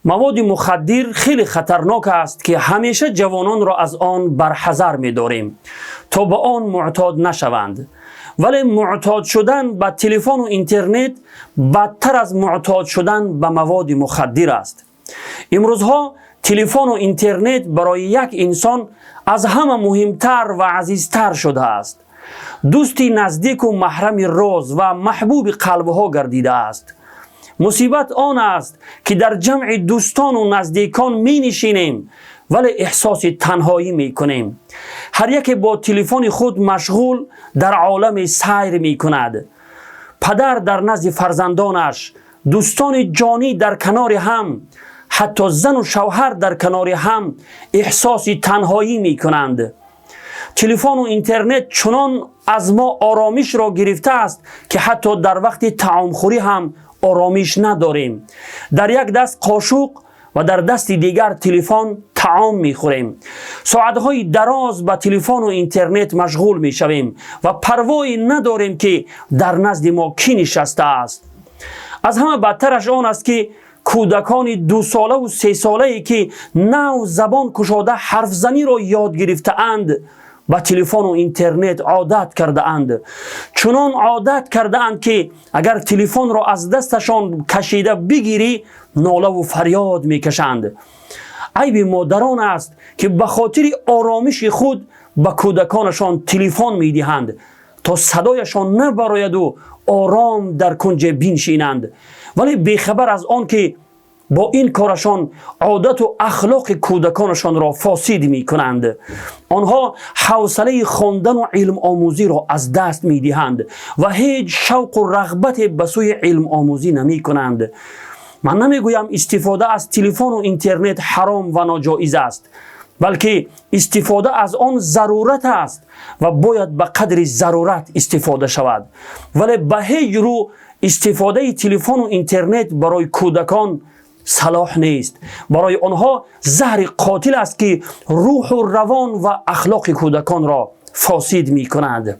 مواد مخدر خیلی خطرناک است که همیشه جوانان را از آن برحذر می داریم تا به آن معتاد نشوند. ولی معتاد شدن به تلفن و اینترنت بدتر از معتاد شدن به مواد مخدر است. امروزها تلفن و اینترنت برای یک انسان از همه مهمتر و عزیزتر شده است. دوستی نزدیک و محرم راز و محبوب قلبها گردیده است. مصیبت آن است که در جمع دوستان و نزدیکان می نشینیم ولی احساس تنهایی می کنیم. هر یک با تلفن خود مشغول در عالم سیر می کند. پدر در نزد فرزندانش، دوستان جانی در کنار هم، حتی زن و شوهر در کنار هم احساس تنهایی می کنند. تلفن و اینترنت چنان از ما آرامش را گرفته است که حتی در وقت طعام خوری هم آرامش نداریم. در یک دست قاشق و در دست دیگر تلفن طعام میخوریم. ساعتهای دراز به تلفن و اینترنت مشغول میشویم و پروایی نداریم که در نزد ما کی نشسته است. از همه بدترش آن است که کودکان 2 ساله و 3 ساله ای که نو زبان کشاده حرف زنی را یاد گرفته اند با تلفن و اینترنت عادت کرده اند. چنان عادت کرده اند که اگر تلفن را از دستشان کشیده بگیری ناله و فریاد میکشند. عیب مادران است که به خاطر آرامش خود به کودکانشان تلفن میدهند تا صدایشان نبراید و آرام در کنج بنشینند، ولی بیخبر از آن که با این کارشان عادت و اخلاق کودکانشان را فاسد می کنند. آنها حوصله خواندن و علم آموزی را از دست می دهند و هیچ شوق و رغبت به سوی علم آموزی نمی کنند. من نمی گویم استفاده از تلفن و اینترنت حرام و ناجایز است، بلکه استفاده از آن ضرورت است و باید به قدر ضرورت استفاده شود. ولی به هیچ رو استفاده تلفن و اینترنت برای کودکان صلاح نیست. برای آنها زهر قاتل است که روح و روان و اخلاق کودکان را فاسد می کند.